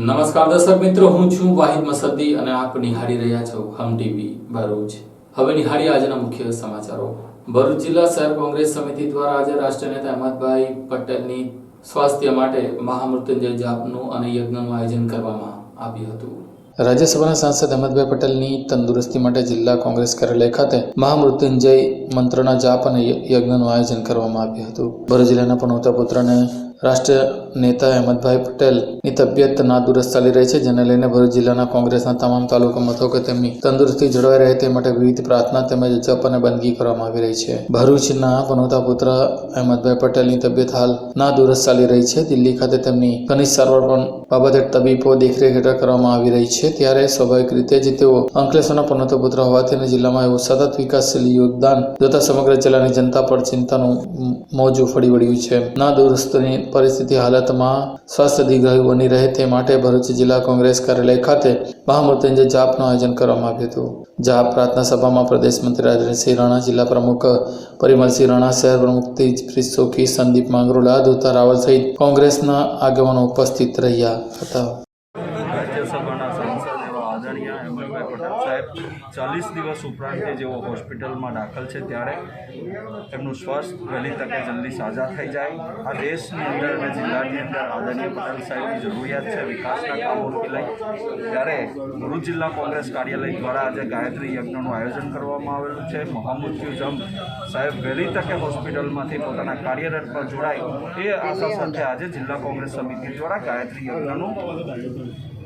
નમસ્કાર દર્શક મિત્રો, હું છું વાહિદ મસદ્દી અને આપ નિહાળી રહ્યા છો હમ ટીવી ભરૂચ। હવે નિહાળી આજના મુખ્ય સમાચારો। ભરૂચ જિલ્લા શહેર કોંગ્રેસ સમિતિ દ્વારા આજે રાષ્ટ્રીય નેતા અહેમદભાઈ પટેલની સ્વાસ્થ્ય માટે મહામૃત્યુંજય જાપનું અને યજ્ઞનું આયોજન કરવામાં આવ્યું હતું। રાજ્યસભાના સાંસદ અહેમદભાઈ પટેલની તંદુરસ્તી માટે જિલ્લા કોંગ્રેસ કાર્યાલય ખાતે મહામૃત્યુંજય મંત્રના જાપ અને યજ્ઞનું આયોજન કરવામાં આવ્યું હતું। ભરૂચ જિલ્લાના પનોતા પુત્રને રાષ્ટ્રીય નેતા અહેમદભાઈ પટેલની તબિયત નાદુરસ્ત ચાલી રહી છે, જેને લઈને ભરૂચ જિલ્લાના કોંગ્રેસના તમામ તાલુકા મથકે તેમની તંદુરસ્તી જળવાઈ રહે તે માટે વિવિધ પ્રાર્થના તેમજ જપ અને બંદગી કરવામાં આવી રહી છે। ભરૂચના પનોતા પુત્ર અહેમદભાઈ પટેલની તબિયત હાલ નાદુરસ્ત ચાલી રહી છે। દિલ્હી ખાતે તેમની ઘનિષ્ઠ સારવાર પણ બાબતે તબીબો દેખરેખ હેઠળ કરવામાં આવી રહી છે। ત્યારે સ્વાભાવિક રીતે જ તેઓ અંકલેશ્વરના પનોતા પુત્ર હોવાથી અને જિલ્લામાં એવું સતત વિકાસશીલ યોગદાન જોતા સમગ્ર જિલ્લાની જનતા પર ચિંતાનું મોજું ફરી વળ્યું છે। નાદુરસ્તની પરિસ્થિતિ હાલતમાં સ્વાસ્થ્ય દીર્ઘાયુ બની રહે તે માટે ભરૂચ જિલ્લા કોંગ્રેસ કાર્યાલય ખાતે મહામૃત્યુંજય જાપનું આયોજન કરવામાં આવ્યું હતું। જાપ પ્રાર્થના સભામાં પ્રદેશ મંત્રી રાજેન્દ્રસિંહ રાણા, જિલ્લા પ્રમુખ પરિમલસિંહ રાણા, શહેર પ્રમુખ તેજપ્રીત સોખી, સંદીપ માંગરોલા, દોતા રાવલ સહિત કોંગ્રેસના આગેવાનો ઉપસ્થિત રહ્યા હતા। રાજ્યસભાના સાંસદ એવા આદરણીય અહેમદભાઈ પટેલ સાહેબ 40 દિવસ ઉપરાંત જેઓ હોસ્પિટલમાં દાખલ છે, ત્યારે એમનું સ્વાસ્થ્ય વહેલી તકે જલ્દી સાજા થઈ જાય। આ દેશની અંદર અને જિલ્લાની અંદર આદરણીય પટેલ સાહેબની જરૂરિયાત છે વિકાસના કામોથી લઈ, ત્યારે ભરૂચ જિલ્લા કોંગ્રેસ કાર્યાલય દ્વારા આજે ગાયત્રી યજ્ઞનું આયોજન કરવામાં આવેલું છે। મહામૃત્યુંજમ સાહેબ વહેલી તકે હોસ્પિટલમાંથી પોતાના કાર્યરત પર જોડાય એ આશા સાથે આજે જિલ્લા કોંગ્રેસ સમિતિ દ્વારા ગાયત્રી યજ્ઞનું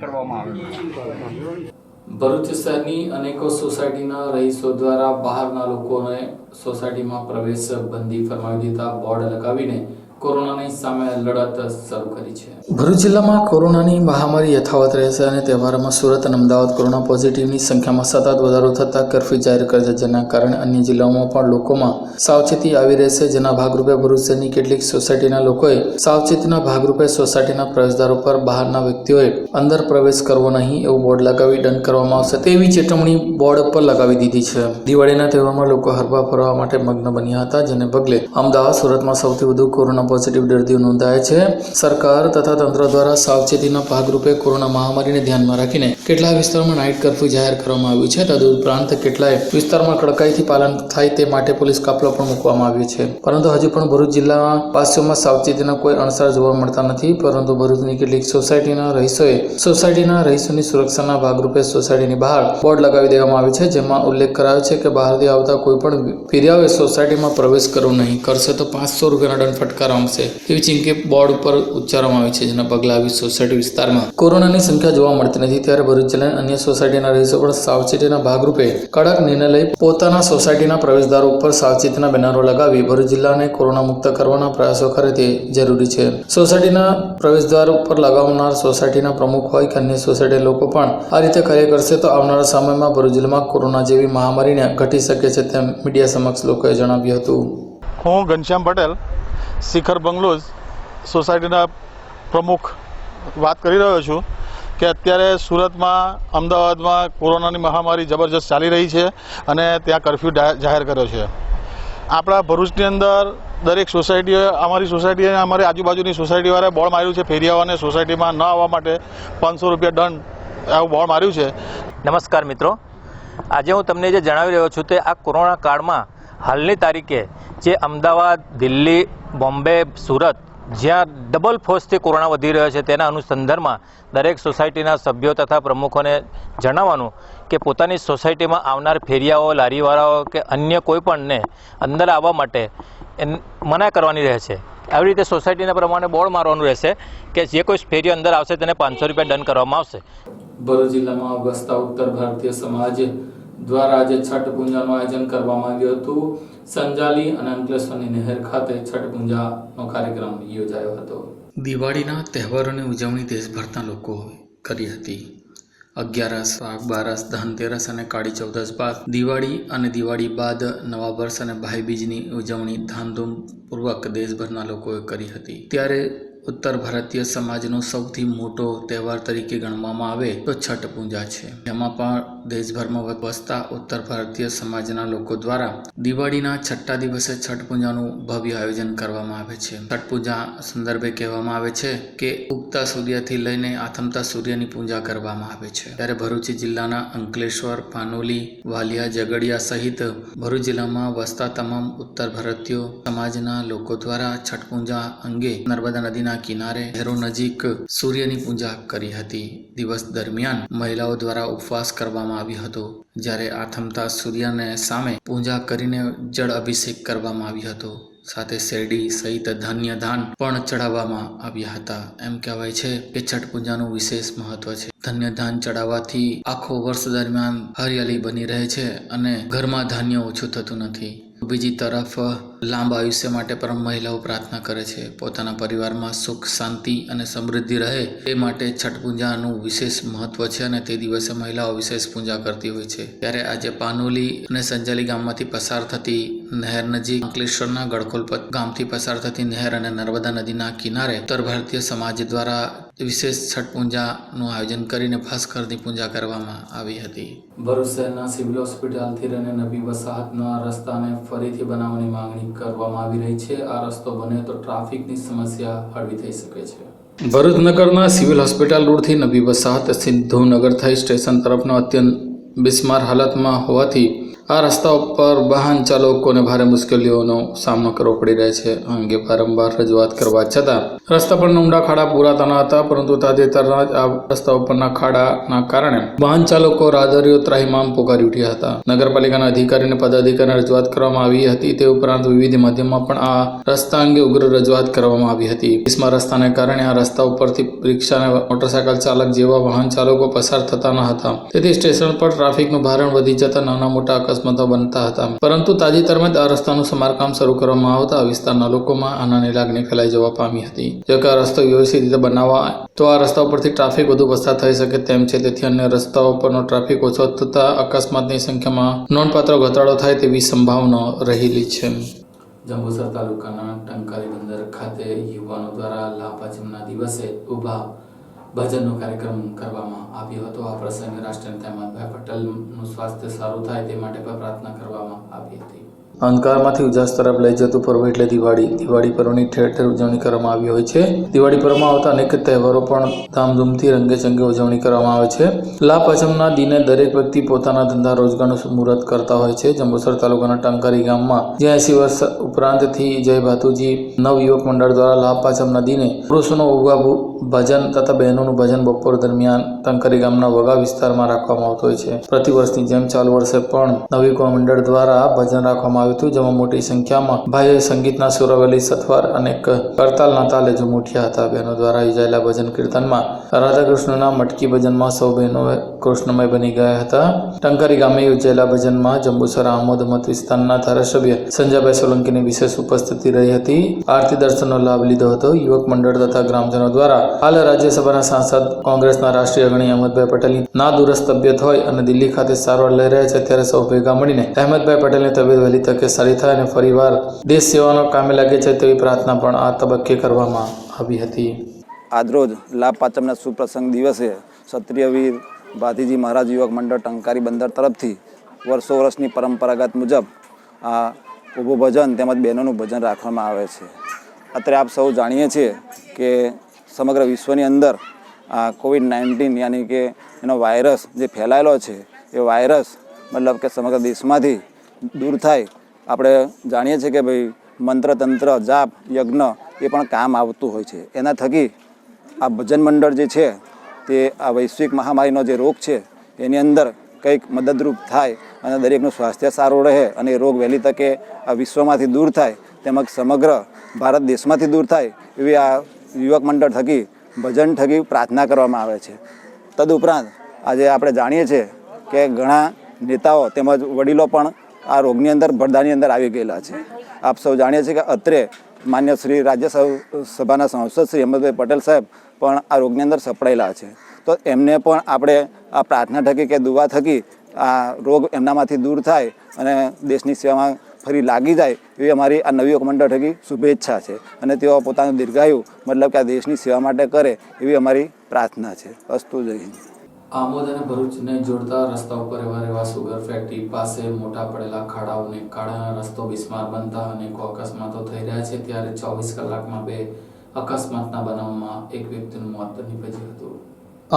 કરવામાં આવેલું છે। ભરૂચ શહેરની અનેકો સોસાયટીના રહીશો દ્વારા બહારના લોકોને સોસાયટીમાં પ્રવેશ બંધી ફરમાવી દીધા બોર્ડ લગાવીને કોરોનાની સામે લડત શરૂ કરી છે। ભરૂચ જિલ્લામાં કોરોનાની મહામારી યથાવત રહેશે અને તહેવારોમાં સુરત અને અમદાવાદ કોરોના પોઝિટિવની સંખ્યામાં સતત વધારો થતાં કર્ફ્યુ જાહેર કરે છે, જેના કારણે અન્ય જિલ્લાઓમાં પણ લોકોમાં સાવચેતી આવી રહેશે। જેના ભાગરૂપે ભરૂચ શહેરની કેટલીક સોસાયટીના લોકોએ સાવચેતીના ભાગરૂપે સોસાયટીના પ્રવેશદ્વાર ઉપર બહારના વ્યક્તિઓએ અંદર પ્રવેશ કરવો નહીં એવું બોર્ડ લગાવી દંડ કરવામાં આવશે તેવી ચેતવણી બોર્ડ પર લગાવી દીધી છે। દિવાળીના તહેવારમાં લોકો હરવા ફરવા માટે મગ્ન બન્યા હતા, જેને પગલે અમદાવાદ, સુરતમાં સૌથી વધુ કોરોના પોઝિટિવ દર્દીઓ નોંધાયા છે। સરકાર તથા તંત્ર દ્વારા સાવચેતીના ભાગરૂપે કોરોના મહામારીને ધ્યાનમાં રાખીને કેટલાક વિસ્તારોમાં નાઇટ કર્ફ્યુ જાહેર કરવામાં આવ્યું છે। તદુપરાંત કેટલાય વિસ્તારમાં કડકાઈથી પાલન થાય તે માટે પોલીસ કાફલો પણ મૂકવામાં આવ્યો છે, પરંતુ હજુ પણ ભરૂચ જિલ્લામાં વાસીઓમાં સાવચેતીના કોઈ અણસાર જોવા મળતા નથી। પરંતુ ભરૂચની કેટલીક સોસાયટીના રહીશોની સુરક્ષાના ભાગરૂપે સોસાયટીની બહાર બોર્ડ લગાવી દેવામાં આવ્યું છે, જેમાં ઉલ્લેખ કરાયો છે કે બહારથી આવતા કોઈ પણ ફેરિયાઓએ સોસાયટીમાં પ્રવેશ કરવો નહીં, કરશે તો 500 રૂપિયાનો દંડ ફટકારવામાં તેવી ચીમકી બોર્ડ ઉપર ઉચ્ચારવામાં આવી છે। જેના પગલે આવી સોસાયટી વિસ્તારમાં કોરોનાની સંખ્યા જોવા મળતી નથી, ત્યારે ભરૂચ જિલ્લાના અન્ય સોસાયટીના રહીશો પણ સાવચેતીના ભાગરૂપે કડક નિર્ણય લઈ પોતાના સોસાયટીના પ્રવેશદ્વાર ઉપર સાવચેતીના બેનરો લગાવી ભરૂચ જિલ્લાને કોરોના મુક્ત કરવાના પ્રયાસો કરે તે જરૂરી છે। સોસાયટીના પ્રવેશદ્વાર ઉપર લગાવનાર સોસાયટીના પ્રમુખ હોય કે અન્ય સોસાયટી લોકો પણ આ રીતે કાર્ય કરશે તો આવનારા સમયમાં ભરૂચ જિલ્લામાં કોરોના જેવી મહામારીને ઘટી શકે છે, તેમ મીડિયા સમક્ષ લોકોએ જણાવ્યું હતું। હું ઘનશ્યામ પટેલ, શિખર બંગલોઝ સોસાયટીના પ્રમુખ વાત કરી રહ્યો છું કે અત્યારે સુરતમાં, અમદાવાદમાં કોરોનાની મહામારી જબરજસ્ત ચાલી રહી છે અને ત્યાં કર્ફ્યુ જાહેર કર્યો છે। આપણા ભરૂચની અંદર દરેક સોસાયટીએ, અમારી સોસાયટીએ, અમારી આજુબાજુની સોસાયટીવાળાએ બોર્ડ માર્યું છે ફેરિયાઓને સોસાયટીમાં ન આવવા માટે 500 રૂપિયા દંડ એવું બોર્ડ માર્યું છે। નમસ્કાર મિત્રો, આજે હું તમને જે જણાવી રહ્યો છું તે આ કોરોના કાળમાં હાલની તારીખે જે અમદાવાદ, દિલ્હી, બોમ્બે, સુરત જ્યાં ડબલ ફોર્સથી કોરોના વધી રહ્યો છે, તેના અનુસંધાનમાં દરેક સોસાયટીના સભ્યો તથા પ્રમુખોને જણાવવાનું કે પોતાની સોસાયટીમાં આવનાર ફેરિયાઓ, લારીવાળાઓ કે અન્ય કોઈ પણને અંદર આવવા માટે મના કરવાની રહેશે। આવી રીતે સોસાયટીના પ્રમાણે બોર્ડ મારવાનું રહેશે કે જે કોઈ ફેરિયો અંદર આવશે તેને 500 રૂપિયા દંડ કરવામાં આવશે। ભરૂચ જિલ્લામાં વસતા ઉત્તર ભારતીય સમાજ દ્વારા આજે છઠ પૂજાનું આયોજન કરવામાં આવ્યું હતું। સંજાલી અને અંકલેશ્વરની નહેર ખાતે છઠ પૂજાનો કાર્યક્રમ યોજાયો હતો। દિવાળીના તહેવારોની ઉજવણી દેશભરના લોકોએ કરી હતી। 11, બારસ, ધનતેરસ અને કાળી ચૌદસ બાદ દિવાળી બાદ નવા વર્ષ અને ભાઈબીજની ઉજવણી ધામધૂમપૂર્વક દેશભરના લોકોએ કરી હતી। ત્યારે ઉત્તર ભારતીય સમાજનો સૌથી મોટો તહેવાર તરીકે ગણવામાં આવે તો છઠ પૂજા છે. એમાં પણ દેશભરમાં વસતા ઉત્તર ભારતીય સમાજના લોકો દ્વારા દિવાળીના છઠ્ઠા દિવસે છઠ પૂજાનું ભવ્ય આયોજન કરવામાં આવે છે. છઠ પૂજા સંદર્ભે કહેવામાં આવે છે કે ઉગતા સૂર્યથી લઈને આથમતા સૂર્યની પૂજા કરવામાં આવે છે. ત્યારે ભરૂચ જિલ્લાના અંકલેશ્વર, પાનોલી, વાલિયા, ઝઘડિયા સહિત ભરૂચ જિલ્લામાં વસતા તમામ ઉત્તર ભારતીય સમાજના લોકો દ્વારા છઠ પૂજા અંગે નર્મદા નદીના કિનારે નહેરો નજીક સૂર્યની પૂજા કરી હતી. દિવસ દરમિયાન મહિલાઓ દ્વારા ઉપવાસ કરવામાં આવ્યો હતો, જ્યારે આથમતા સૂર્યને સામે પૂજા કરીને જળ અભિષેક કરવામાં આવ્યો હતો. સાથે શેરડી સહિત ધાન્ય ધાન પણ ચડાવવામાં આવ્યા હતા. એમ કહેવાય છે કે છઠ પૂજાનું વિશેષ મહત્વ છે. ધાન્ય ધાન ચડાવવાથી આખો વર્ષ દરમિયાન હરિયાળી બની રહે છે અને ઘરમાં ધાન્ય ઓછું થતું નથી. બીજી તરફ લાંબા આયુષ્ય માટે પણ મહિલાઓ પ્રાર્થના કરે છે. પોતાના પરિવારમાં સુખ, શાંતિ અને સમૃદ્ધિ રહે તે માટે છઠ પૂજાનું વિશેષ મહત્વ છે અને તે દિવસે મહિલાઓ વિશેષ પૂજા કરતી હોય છે. ત્યારે આજે પાનોલી અને સંજાલી ગામમાંથી પસાર થતી નહેર નજીક અંકલેશ્વરના ગળકોલપત ગામથી પસાર થતી નહેર અને નર્મદા નદીના કિનારે ઉત્તર ભારતીય સમાજ દ્વારા વિશેષ છઠ પૂજાનું આયોજન કરીને ભાસ્કરની પૂજા કરવામાં આવી હતી. ભરૂચ શહેરના સિવિલ હોસ્પિટલથી લઈને નવી વસાહતના રસ્તાને ફરીથી બનાવવાની માંગણી કરવામાં આવી રહી છે. આ રસ્તો બને તો ટ્રાફિકની સમસ્યા હળવી થઈ શકે છે. ભરૂચ નગરના સિવિલ હોસ્પિટલ રોડથી નવી વસાહત સિદ્ધુનગર થઈ સ્ટેશન તરફનો અત્યંત બિસ્માર હાલતમાં હોવાથી આ રસ્તા ઉપર વાહન ચાલકોને ભારે મુશ્કેલીઓનો સામનો કરવો પડી રહ્યો છે. આ અંગે વારંવાર રજૂઆત કરવા છતાં રસ્તા પર ઊંડા ખાડા પૂરાતા ન હતા, પરંતુ તાજેતરના જ આ રસ્તા ઉપરના ખાડાના કારણે વાહન ચાલકો રાહદારીઓ ત્રાહિમામ પોકારી ઉઠ્યા હતા. નગરપાલિકાના અધિકારી અને પદાધિકારીને રજૂઆત કરવામાં આવી હતી. તે ઉપરાંત વિવિધ માધ્યમમાં પણ આ રસ્તા અંગે ઉગ્ર રજૂઆત કરવામાં આવી હતી. બિસ્માર રસ્તાને કારણે આ રસ્તા ઉપરથી રિક્ષા અને મોટરસાયકલ ચાલક જેવા વાહન ચાલકો પસાર થતા ન હતા. તેથી સ્ટેશન પર ટ્રાફિકનું ભારણ વધી જતા નાના મોટા અકસ્માતો બનતા હતા. પરંતુ તાજેતરમાં જ આ રસ્તાનું સમારકામ શરૂ કરવામાં આવતા વિસ્તારના લોકોમાં આનંદની લાગણી ફેલાઈ જવા પામી હતી. જો કે આ રસ્તો વ્યવસ્થિત રીતે બનાવવા તો આ રસ્તા ઉપરથી ટ્રાફિક વધુ પસાર થઈ શકે તેમ છે. તેથી અન્ય રસ્તાઓ પરનો ટ્રાફિક ઓછો થતા અકસ્માતની સંખ્યામાં નોંધપાત્ર ઘટાડો થાય તેવી સંભાવના રહેલી છે. જંબુસર તાલુકાના ટંકારી બંદર ખાતે યુવાનો દ્વારા લાભાજમના દિવસે ઊભા ભજનનો કાર્યક્રમ કરવામાં આવ્યો હતો. આ પ્રસંગે રાષ્ટ્રીય નેતા હેમંતભાઈ પટેલનું સ્વાસ્થ્ય સારું થાય તે માટે પણ પ્રાર્થના કરવામાં આવી હતી. અંધકારમાંથી ઉજાસ તરફ લઈ જતું પર્વ એટલે દિવાળી પર્વની ઠેર ઠેર ઉજવણી કરવામાં આવી હોય છે. દિવાળી પર્વમાં આવતા અનેક તહેવારો પણ ધામધૂમથી રંગેચંગે ઉજવણી કરવામાં આવે છે. લાભ પાંચમના દિને દરેક વ્યક્તિ પોતાના ધંધા રોજગારનું મુહૂર્ત કરતા હોય છે. જંબુસર તાલુકાના ટંકારી ગામમાં 80 વર્ષ ઉપરાંતથી જય ભાતુજી નવ યુવક મંડળ દ્વારા લાભ પાંચમના દિને પુરુષોનું ઉભા ભજન તથા બહેનોનું ભજન બપોર દરમિયાન ટંકારી ગામના વગા વિસ્તારમાં રાખવામાં આવતું હોય છે. પ્રતિવર્ષની જેમ ચાલુ વર્ષે પણ નવયુવક મંડળ દ્વારા ભજન રાખવામાં આવ્યું હતું, જેમાં મોટી સંખ્યામાં ભાઈઓએ સંગીતના સુરાવલી સથવાર અને કરતાલના તાલે ઝૂમ ઉઠ્યા હતા. બહેનો દ્વારા યોજાયેલા ભજન કીર્તનમાં રાધાકૃષ્ણના મટકી ભજનમાં સૌ બહેનો કૃષ્ણમય બની ગયા હતા. ટંકારી ગામે યોજાયેલા ભજનમાં જંબુસર આમોદ મત વિસ્તારના ધારાસભ્ય સંજયભાઈ સોલંકીની વિશેષ ઉપસ્થિતિ રહી હતી. આરતી દર્શનનો લાભ લીધો હતો. યુવક મંડળ તથા ગ્રામજનો દ્વારા હાલ રાજ્યસભાના સાંસદ કોંગ્રેસના રાષ્ટ્રીય અગ્રણી અહેમદભાઈ પટેલની નાદુરસ્ત તબિયત હોય અને દિલ્હી ખાતે સારવાર લઈ રહ્યા છે, ત્યારે સૌ ભેગા મળીને અહેમદભાઈ પટેલની તબિયત વહેલી તકે સારી થાય અને ફરીવાર દેશ સેવાનો કામે લાગે છે તેવી પ્રાર્થના પણ આ તબક્કે કરવામાં આવી હતી. આજરોજ લાભ પાંચમના સુપ્રસંગ દિવસે ક્ષત્રિય વીર ભાતીજી મહારાજ યુવક મંડળ ટંકારી બંદર તરફથી વર્ષોવર્ષની પરંપરાગત મુજબ આ ઊભું ભજન તેમજ બહેનોનું ભજન રાખવામાં આવે છે. અત્યારે આપ સૌ જાણીએ છીએ કે સમગ્ર વિશ્વની અંદર આ કોવિડ-19 યાની કે એનો વાયરસ જે ફેલાયેલો છે એ વાયરસ મતલબ કે સમગ્ર દેશમાંથી દૂર થાય. આપણે જાણીએ છીએ કે ભાઈ મંત્ર તંત્ર જાપ યજ્ઞ એ પણ કામ આવતું હોય છે. એના થકી આ ભજન મંડળ જે છે તે આ વૈશ્વિક મહામારીનો જે રોગ છે એની અંદર કંઈક મદદરૂપ થાય અને દરેકનું સ્વાસ્થ્ય સારું રહે અને એ રોગ વહેલી તકે આ વિશ્વમાંથી દૂર થાય તેમજ સમગ્ર ભારત દેશમાંથી દૂર થાય એવી આ યુવક મંડળ થકી ભજન થકી પ્રાર્થના કરવામાં આવે છે. તદુપરાંત આજે આપણે જાણીએ છીએ કે ઘણા નેતાઓ તેમજ વડીલો પણ આ રોગની અંદર પડદાની અંદર આવી ગયેલા છે. આપ સૌ જાણીએ છીએ કે અત્રે માન્ય શ્રી રાજ્યસભાના સાંસદ શ્રી અહેમદભાઈ પટેલ સાહેબ પણ આ રોગની અંદર સપડાયેલા છે. તો એમને પણ આપણે આ પ્રાર્થના થકી કે દુઆ થકી આ રોગ એમનામાંથી દૂર થાય અને દેશની સેવામાં ફરી લાગી જાય એવી અમારી આ નવયુવક મંડળ થકી શુભેચ્છા છે અને તેઓ પોતાનું દીર્ઘાયુ મતલબ કે આ દેશની સેવા માટે કરે એવી અમારી પ્રાર્થના છે. અસ્તુ જય હિન્દ. આમોદ અને ભરૂચને જોડતા રસ્તા ઉપર એવા સુગર ફેક્ટરી પાસે મોટા પડેલા ખાડાઓને કારણે રસ્તો બિસ્માર બનતા અનેકો અકસ્માતો થઈ રહ્યા છે. ત્યારે 24 કલાકમાં 2 અકસ્માતના બનાવમાં એક વ્યક્તિનું મોત નીપજ્યું હતું.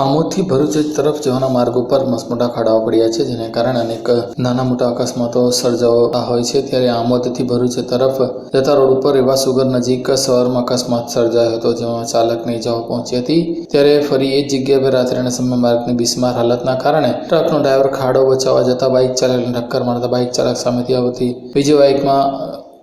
આમોદથી ભરૂચ તરફ જવાના માર્ગ ઉપર મસમોટા ખાડાઓ પડ્યા છે, જેને કારણે અનેક નાના મોટા અકસ્માતો સર્જાતા હોય છે. ત્યારે આમોદથી ભરૂચ તરફ જતા રોડ ઉપર એવા સુગર નજીક સવારમાં અકસ્માત સર્જાયો હતો, જેમાં ચાલકને ઇજાઓ પહોંચી હતી. ત્યારે ફરી એ જ જગ્યાએ રાત્રિના સમય માર્ગની બિસ્માર હાલતના કારણે ટ્રકનો ડ્રાઈવર ખાડો બચાવવા જતા બાઇક ચાલકને ટક્કર મારતા બાઇક ચાલક સામેથી આવતી બીજી બાઇકમાં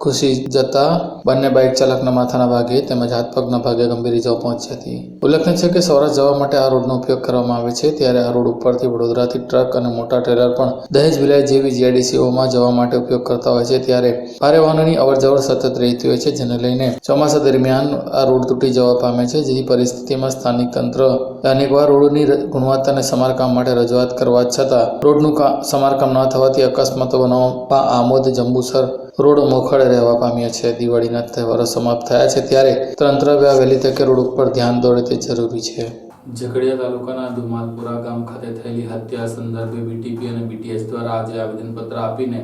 ઘૂસી જતા બંને બાઇક ચાલકના માથાના ભાગે તેમજ હાથ પગના ભાગે ગંભીર ઇજાઓ પહોંચી હતી. ઉલ્લેખનીય છે કે સૌરાષ્ટ્ર જવા માટે આ રોડનો ઉપયોગ કરવામાં આવે છે. ત્યારે આ રોડ ઉપરથી વડોદરાથી ટ્રક અને મોટા ટ્રેલર પણ દહેજ ભિલાઈ જેવી જીઆઈડીસીઓમાં જવા માટે ઉપયોગ કરતા હોય છે. ત્યારે ભારે વાહનોની અવરજવર સતત રહેતી હોય છે, જેને લઈને ચોમાસા દરમિયાન આ રોડ તૂટી જવા પામે છે. જેવી પરિસ્થિતિમાં સ્થાનિક તંત્ર અનેકવાર રોડની ગુણવત્તાને સમારકામ માટે રજૂઆત કરવા છતાં રોડનું સમારકામ ન થવાથી અકસ્માતો બનાવવા આમોદ જંબુસર રોડ મોખરે રહેવા પામ્યા છે. દિવાળીના તહેવારો સમાપ્ત થયા છે, ત્યારે તંત્ર વહેલી તકે રોડ ઉપર ધ્યાન દોરે તે જરૂરી છે. ઝઘડિયા તાલુકાના દુમાલપુરા ગામ ખાતે થયેલી હત્યા સંદર્ભે બીટીપી અને બીટીએસ દ્વારા આજે આવેદનપત્ર આપીને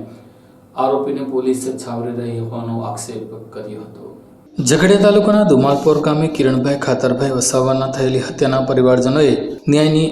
આરોપીને પોલીસ છાવરી રહી હોવાનો આક્ષેપ કર્યો હતો. ઝઘડિયા તાલુકાના દુમાલપુર ગામે કિરણભાઈ ખાતરભાઈ વસાવાના થયેલી હત્યાના પરિવારજનોએ ન્યાયની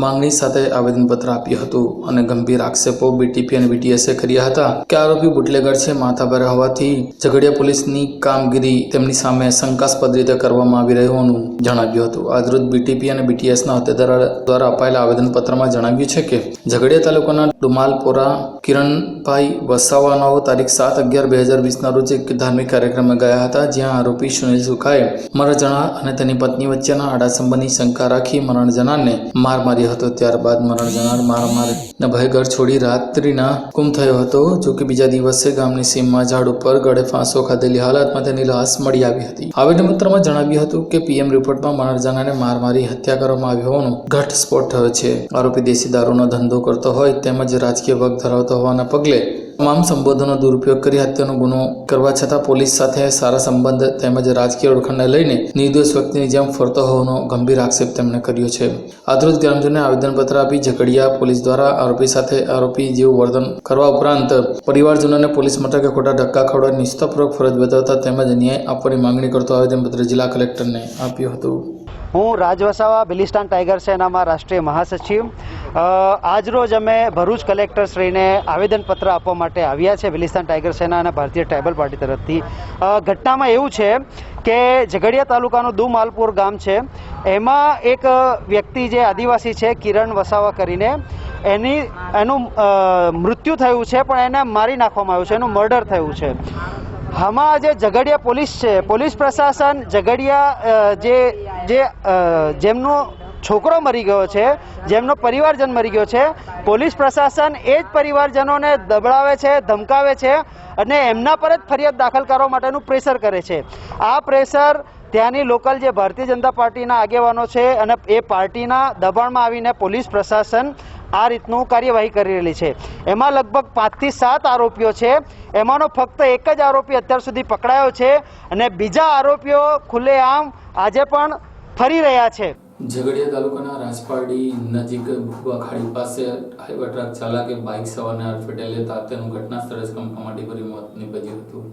માંગણી સાથે આવેદનપત્ર આપ્યું હતું અને ગંભીર આક્ષેપો બીટીપી અને બીટીએસે કર્યા હતા કે આરોપી બુટલેગર છે, માથાભારે હોવાથી ઝઘડિયા પોલીસની કામગીરી તેમની સામે શંકાસ્પદ રીતે કરવામાં આવી રહી હોવાનું જણાવ્યું હતું. આજરોજ બીટીપી અને બીટીએસના હોદ્દેદારો દ્વારા અપાયેલા આવેદનપત્રમાં જણાવ્યું છે કે ઝઘડિયા તાલુકાના દુમાલપુરા કિરણભાઈ વસાવાનો તારીખ 7/11/2020 રોજ એક ધાર્મિક કાર્યક્રમમાં ગયા હતા, જ્યાં આરોપી સુનિલ સુખાએ મરણજનાર અને તેની પત્ની વચ્ચેના આડા સંબંધની શંકા રાખી મરણજનારને માર માર્યો હતો. ત્યારબાદ મરણજનાર મારને ભય ઘર છોડી રાત્રિના ગુમ થયો હતો. જો કે બીજા દિવસે ગામની સીમમાં ઝાડ ઉપર ગળે ફાંસો ખાધેલી હાલતમાં તેની લાશ મળી આવી હતી. આવેદનપત્રમાં જણાવ્યું હતું કે પીએમ રિપોર્ટમાં મરણજનારને માર મારી હત્યા કરવામાં આવી હોવાનો ઘટસ્ફોટ થયો છે. આરોપી દેશી દારૂનો ધંધો કરતો હોય તેમજ રાજકીય વગ ધરાવતો હોવાના પગલે તમામ સંબોધનો દુરુપયોગ કરી હત્યાનો ગુનો કરવા છતાં પોલીસ સાથે સારા સંબંધ તેમજ રાજકીય ઓળખાણને લઈને નિર્દોષ વ્યક્તિની જેમ ફરતો હોવાનો ગંભીર આક્ષેપ તેમણે કર્યો છે. આજરોજ ગ્રામજનોને આવેદનપત્ર આપી ઝઘડિયા પોલીસ દ્વારા આરોપી જેવું વર્તન કરવા ઉપરાંત પરિવારજનોને પોલીસ મથકે ખોટા ધક્કા ખવડાવી નિષ્ઠાપૂર્વક ફરજ બજાવતા તેમજ ન્યાય આપવાની માંગણી કરતો આવેદનપત્ર જિલ્લા કલેક્ટરને આપ્યું હતું. હું રાજ વસાવા બિલિસ્તાન ટાઈગર સેનામાં રાષ્ટ્રીય મહાસચિવ. આજરોજ અમે ભરૂચ કલેક્ટરશ્રીને આવેદનપત્ર આપવા માટે આવ્યા છે બિલિસ્તાન ટાઈગર સેના અને ભારતીય ટ્રાઇબલ પાર્ટી તરફથી. ઘટનામાં એવું છે કે ઝઘડિયા તાલુકાનું દુમાલપુર ગામ છે, એમાં એક વ્યક્તિ જે આદિવાસી છે કિરણ વસાવા કરીને એનું મૃત્યુ થયું છે, પણ એને મારી નાખવામાં આવ્યું છે, એનું મર્ડર થયું છે. આમાં જે ઝઘડિયા પોલીસ છે, પોલીસ પ્રશાસન ઝઘડિયા જેમનો છોકરો મરી ગયો છે, જેમનો પરિવારજન મરી ગયો છે, પોલીસ પ્રશાસન એ જ પરિવારજનોને દબાવે છે, ધમકાવે છે અને એમના પર જ ફરિયાદ દાખલ કરવા માટેનું પ્રેશર કરે છે. આ પ્રેશર ત્યાંની લોકલ જે ભારતીય જનતા પાર્ટીના આગેવાનો છે અને એ પાર્ટીના દબાણમાં આવીને પોલીસ પ્રશાસન આ રીતનું કાર્યવાહી કરી રહેલી છે. એમાં લગભગ 5 થી 7 આરોપીઓ છે. એમાંનો ફક્ત એક જ આરોપી અત્યાર સુધી પકડાયો છે અને બીજા આરોપીઓ ખુલ્લેઆમ આજે પણ ફરી રહ્યા છે. ઝઘડિયા તાલુકાના રાજપારડી નજીક ભૂવા ખાડી પાસે હાઈવા ટ્રક ચાલકે બાઇક સવારને અડફેટે લેતા તેનું ઘટના સ્થળે જ કમકમાટી ભર્યું મોત નીપજ્યું હતું.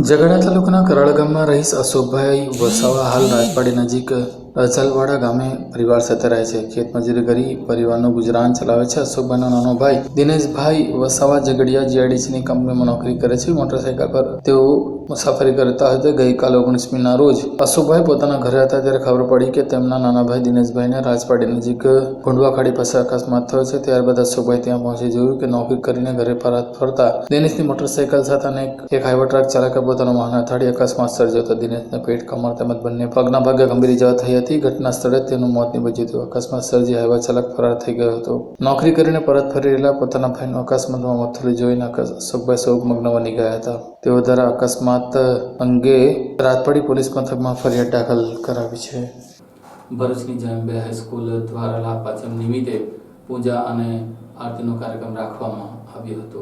ઝઘડિયા તાલુકાના કરાળ ગામના રહીશ અશોકભાઈ વસાવા હાલ રાજપારડી નજીક રચલવાડા ગામે પરિવાર સાથે રહે છે. ખેતમજૂરી કરી પરિવારનું ગુજરાન ચલાવે છે. અશોકભાઈનો નાનો ભાઈ દિનેશભાઈ વસાવા ઝઘડિયા જીઆઈડીસીની કંપનીમાં નોકરી કરે છે. મોટરસાઇકલ પર તેઓ મુસાફરી કરતા હતા. ગઈકાલે 19મીના રોજ અશોકભાઈ પોતાના ઘરે હતા ત્યારે ખબર પડી કે તેમના નાના ભાઈ દિનેશભાઈને રાજપારડી નજીક ગુંડવા ખાડી પાસે અકસ્માત થયો છે. ત્યારબાદ અશોકભાઈ ત્યાં પહોંચી જોયું કે નોકરી કરીને ઘરે પરત ફરતા દિનેશની મોટરસાઇકલ સાથે અને એક હાઈવા ટ્રક ચાલકે પોતાનું વાહન અથડાડી અકસ્માત સર્જ્યો હતો. દિનેશને પેટ, કમર તેમજ બંને પગના ભાગે ગંભીર ઇજાઓ થઈ હતી. ઘટના સ્થળે તેનું મોત નીપજ્યું હતું. અકસ્માત સર્જી હાઈવા ચાલક ફરાર થઈ ગયો હતો. નોકરી કરીને પરત ફરી રહેલા પોતાના ભાઈનું અકસ્માતમાં મોત થયેલું જોઈને અશોકભાઈ શોકમગ્ન બની ગયા હતા. તેઓ દ્વારા અકસ્માત અંગે રાજપારડી પોલીસ મથકમાં ફરિયાદ દાખલ કરાવી છે. ભરૂચની જયંબે હાઈસ્કૂલ દ્વારા લાભપાંચમ નિમિત્તે પૂજા અને આરતીનો કાર્યક્રમ રાખવામાં આવ્યો હતો.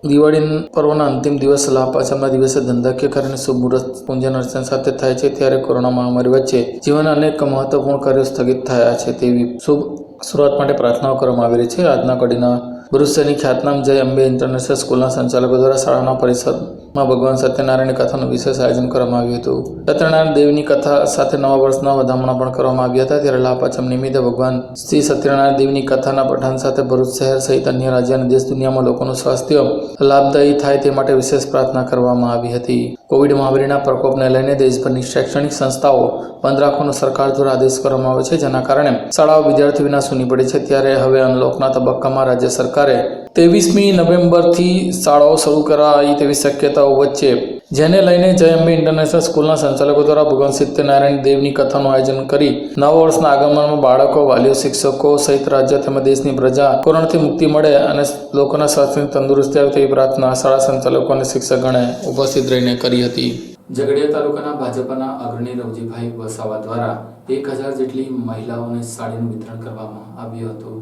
દિવાળી પર્વના અંતિમ દિવસ લાભ પાંચમના દિવસે ધંધાકીય કાર્યને શુભ મુહૂર્ત પૂજન અર્ચન સાથે થાય છે, ત્યારે કોરોના મહામારી વચ્ચે જીવનના અનેક મહત્વપૂર્ણ કાર્યો સ્થગિત થયા છે તેવી શુભ શરૂઆત માટે પ્રાર્થનાઓ કરવામાં આવી રહી છે. આજના કડીના ભરૂચ શહેરની ખ્યાતનામ જય અંબે ઇન્ટરનેશનલ સ્કૂલના સંચાલકો દ્વારા શાળાના પરિસરમાં ભગવાન સત્યનારાયણની કથાનું વિશેષ આયોજન કરવામાં આવ્યું હતું. સત્યનારાયણ દેવની કથા સાથે નવા વર્ષના વધામણા પણ કરવામાં આવ્યા હતા. ત્યારે લાભ પાંચમ નિમિત્તે ભગવાન શ્રી સત્યનારાયણ દેવની કથાના પઠન સાથે ભરૂચ શહેર સહિત અન્ય રાજ્ય અને દેશ દુનિયામાં લોકોનું સ્વાસ્થ્ય લાભદાયી થાય તે માટે વિશેષ પ્રાર્થના કરવામાં આવી હતી. કોવિડ મહામારીના પ્રકોપને લઈને દેશભરની શૈક્ષણિક સંસ્થાઓ બંધ રાખવાનો સરકાર દ્વારા આદેશ કરવામાં આવ્યો છે, જેના કારણે શાળાઓ વિદ્યાર્થીઓ વિના સૂની પડી છે. ત્યારે હવે અનલોકના તબક્કામાં રાજ્ય સરકારે 23મી નવેમ્બરથી શાળાઓ શરૂ કરાય તેવી શક્યતાઓ વચ્ચે, જેને લઈને જય અંબે ઇન્ટરનેશનલ સ્કૂલના સંચાલકો દ્વારા ભગવાન સત્યનારાયણ દેવની કથાનું આયોજન કરી નવા વર્ષના આગમનમાં બાળકો, વાલીઓ, શિક્ષકો સહિત રાજ્ય તેમજ દેશની પ્રજા કોરોનાથી મુક્તિ મળે અને લોકોના સ્વાસ્થ્યની તંદુરસ્તી આવે તેવી પ્રાર્થના શાળા સંચાલકો અને શિક્ષકગણે ઉપસ્થિત રહીને કરી હતી. ઝઘડિયા તાલુકાના ભાજપના અગ્રણી રવજીભાઈ વસાવા દ્વારા 1000 જેટલી મહિલાઓને સાડીનું વિતરણ કરવામાં આવ્યું હતું.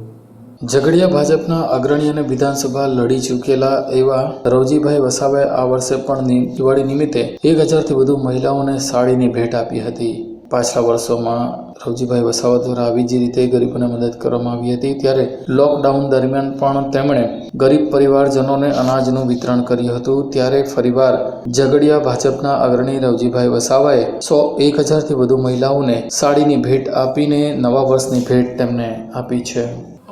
ઝઘડિયા ભાજપના અગ્રણી અને વિધાનસભા લડી ચૂકેલા એવા રવજીભાઈ વસાવાએ આ વર્ષે પણ દિવાળી નિમિત્તે 1000થી વધુ મહિલાઓને સાડીની ભેટ આપી હતી. પાછલા વર્ષોમાં રવજીભાઈ વસાવા દ્વારા આવી જ રીતે ગરીબોને મદદ કરવામાં આવી હતી. ત્યારે લોકડાઉન દરમિયાન પણ તેમણે ગરીબ પરિવારજનોને અનાજનું વિતરણ કર્યું હતું. ત્યારે ફરીવાર ઝઘડિયા ભાજપના અગ્રણી રવજીભાઈ વસાવાએ 1000થી વધુ મહિલાઓને સાડીની ભેટ આપીને નવા વર્ષની ભેટ તેમને આપી છે.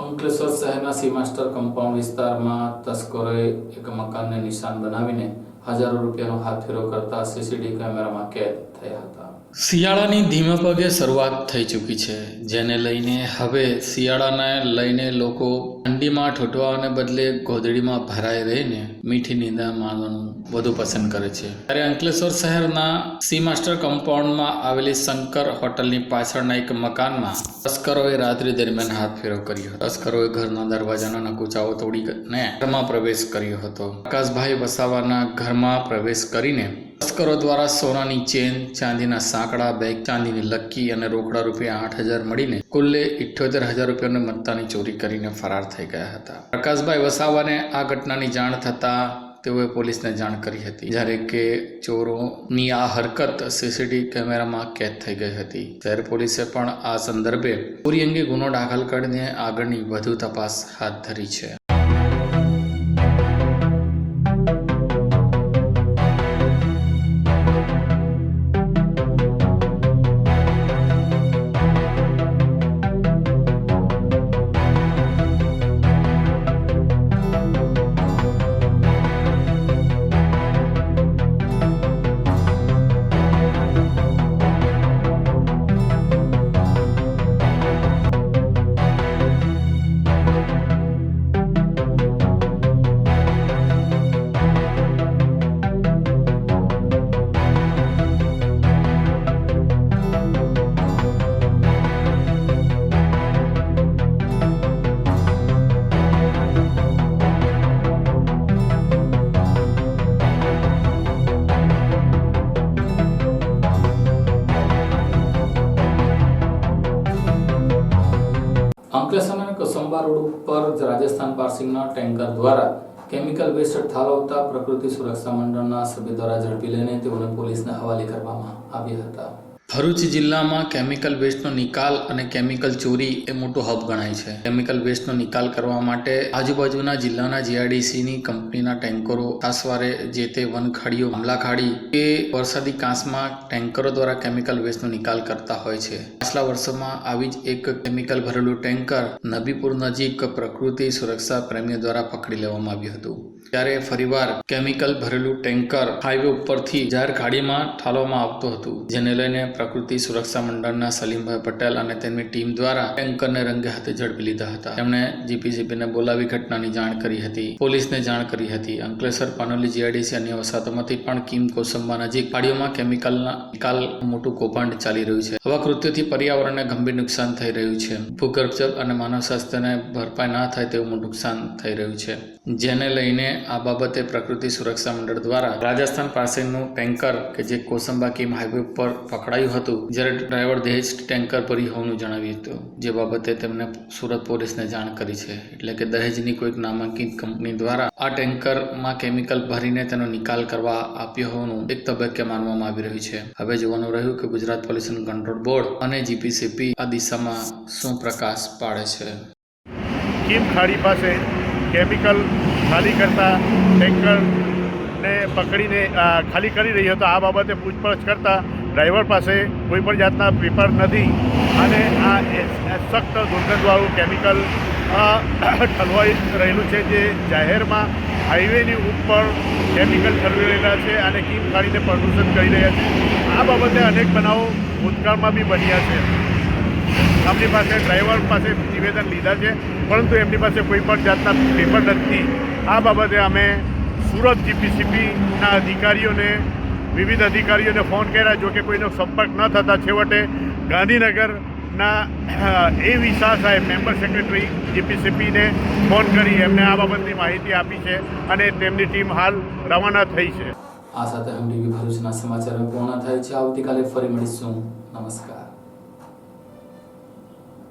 અંકલેશ્વર શહેરના સી માસ્ટર કમ્પાઉન્ડ વિસ્તારમાં તસ્કરોએ એક મકાનને નિશાન બનાવીને હજારો રૂપિયાનો હાથફેરો કરતા સીસીટીવી કેમેરામાં કેદ થયા હતા. શિયાળાની ધીમા પગે શરૂઆત થઈ ચૂકી છે, જેને લઈને હવે શિયાળાને લઈને લોકો ઠંડીમાં ઠોઠવાને બદલે ગોદડીમાં ભરાઈ રહીને મીઠી નીંદર માણવાનું વધુ પસંદ કરે છે. ત્યારે અંકલેશ્વર શહેરના સી માસ્ટર કમ્પાઉન્ડમાં આવેલી શંકર હોટલની પાછળના એક મકાનમાં તસ્કરોએ રાત્રિ દરમિયાન હાથફેરો કર્યો હતો. તસ્કરોએ ઘરના દરવાજાના નકુચાઓ તોડીને ઘરમાં પ્રવેશ કર્યો હતો. આકાશભાઈ વસાવાના ઘરમાં પ્રવેશ કરીને તસ્કરો દ્વારા સોનાની ચેન, ચાંદીના સાંકડા, બેગ, ચાંદીની લક્કી અને રોકડા રૂપિયા 8000 મળીને કુલ્લે 78000 રૂપિયાની મત્તાની ચોરી કરીને ફરાર થઈ ગયા હતા. પ્રકાશભાઈ વસાવાને આ ઘટનાની જાણ થતાં તેઓએ પોલીસને જાણ કરી હતી, જ્યારે કે ચોરોની આ હરકત સીસીટીવી કેમેરામાં કેદ થઈ ગઈ હતી. શહેર પોલીસે પણ આ સંદર્ભે ચોરી અંગે ગુનો દાખલ કરીને આગળની વધુ તપાસ હાથ ધરી છે. અંકલેશ્વર અને કસુંબા રોડ ઉપર રાજસ્થાન પાર્સિંગના ટેન્કર દ્વારા કેમિકલ વેસ્ટ ઠાલવતા પ્રકૃતિ સુરક્ષા મંડળના સભ્ય દ્વારા ઝડપી લઈને તેઓને પોલીસને હવાલે કરવામાં આવ્યા હતા. ભરૂચ જિલ્લામાં કેમિકલ વેસ્ટનો નિકાલ અને કેમિકલ ચોરી એ મોટો હબ ગણાય છે. કેમિકલ વેસ્ટનો નિકાલ કરવા માટે આજુબાજુના જિલ્લાના જીઆઈડીસીની કંપનીના ટેન્કરો આસવારે જે તે વનખાડીઓ, આંબલા ખાડી કે વરસાદી કાંસમાં ટેન્કરો દ્વારા કેમિકલ વેસ્ટનો નિકાલ કરતા હોય છે. પાછલા વર્ષોમાં આવી જ એક કેમિકલ ભરેલું ટેન્કર નબીપુર નજીક પ્રકૃતિ સુરક્ષા પ્રેમીઓ દ્વારા પકડી લેવામાં આવ્યું હતું. ત્યારે ફરીવાર કેમિકલ ભરેલું ટેન્કર હાઈવે ઉપરથી જાહેર ખાડીમાં ઠાલવામાં આવતું હતું, જેને લઈને પ્રકૃતિ સુરક્ષા મંડળના સલીમભાઈ પટેલ અને તેમની ટીમ દ્વારા ટેન્કરને રંગે હાથે ઝડપી લીધા હતા. તેમણે જીપીસીબીને બોલાવી ઘટનાની જાણ કરી હતી, પોલીસને જાણ કરી હતી. અંકલેશ્વર, પાનોલી, જીઆઈડીસી અન્ય વસાહતોમાંથી પણ કીમ કોસંબા નજીક ખાડીઓમાં કેમિકલના નિકાલ મોટું કૌભાંડ ચાલી રહ્યું છે. આવા કૃત્યોથી પર્યાવરણને ગંભીર નુકસાન થઈ રહ્યું છે. ભૂગર્ભજળ અને માનવ સ્વાસ્થ્યને ભરપાઈ ના થાય તેવું નુકસાન થઈ રહ્યું છે, જેને લઈને આ બાબતે પ્રકૃતિ સુરક્ષા મંડળ દ્વારા રાજસ્થાન પાસેનું ટેન્કર કે જે કોસંબા કીમ હાઈવે ઉપર પકડાયું મળ્યું હતું, જ્યારે ડ્રાઈવર દહેજ ટેન્કર ભરી હોવાનું જણાવ્યું હતું, જે બાબતે તેમને સુરત પોલીસને જાણ કરી છે. એટલે કે દહેજની કોઈક નામાંકિત કંપની દ્વારા આ ટેન્કરમાં કેમિકલ ભરીને તેનો નિકાલ કરવા આપ્યો હોવાનું એક તબક્કે માનવામાં આવી રહ્યું છે. હવે જોવાનું રહ્યું કે ગુજરાત પોલ્યુશન કંટ્રોલ બોર્ડ અને જીપીસીપી આ દિશામાં શું પ્રકાશ પાડે છે. કીમ ખાડી પાસે કેમિકલ ખાલી કરતા ટેન્કરને પકડીને ખાલી કરી રહ્યો હતો. આ બાબતે પૂછપરછ કરતા ડ્રાઈવર પાસે કોઈ પણ જાતના પેપર નથી અને આ સખ્ત દુર્ગંધવાળું કેમિકલ ઠલવાઈ રહેલું છે, જે જાહેરમાં હાઈવેની ઉપર કેમિકલ ઠલવી રહેલા છે અને કીમ ખાડીને પ્રદૂષિત કરી રહ્યા છે. આ બાબતે અનેક બનાવો ભૂતકાળમાં બી બન્યા છે. આપણી પાસે ડ્રાઈવર પાસે નિવેદન લીધા છે, પરંતુ એમની પાસે કોઈ પણ જાતના પેપર નથી. આ બાબતે અમે સુરત જીપીસીપીના અધિકારીઓને વિવિધ અધિકારીઓને ફોન કર્યા, જોકે કોઈનો સંપર્ક ન થતા છેવટે ગાંધીનગરના એ વિશાહ સાહેબ મેમ્બર સેક્રેટરી જીપીસીપીને ફોન કરી એમને આ બાબતની માહિતી આપી છે અને તેમની ટીમ હાલ રવાના થઈ છે. આ સાથે હમ ટીવી ભરૂચના સમાચાર પૂર્ણ થાય છે. આવતીકાલે ફરી મળીશું. નમસ્કાર.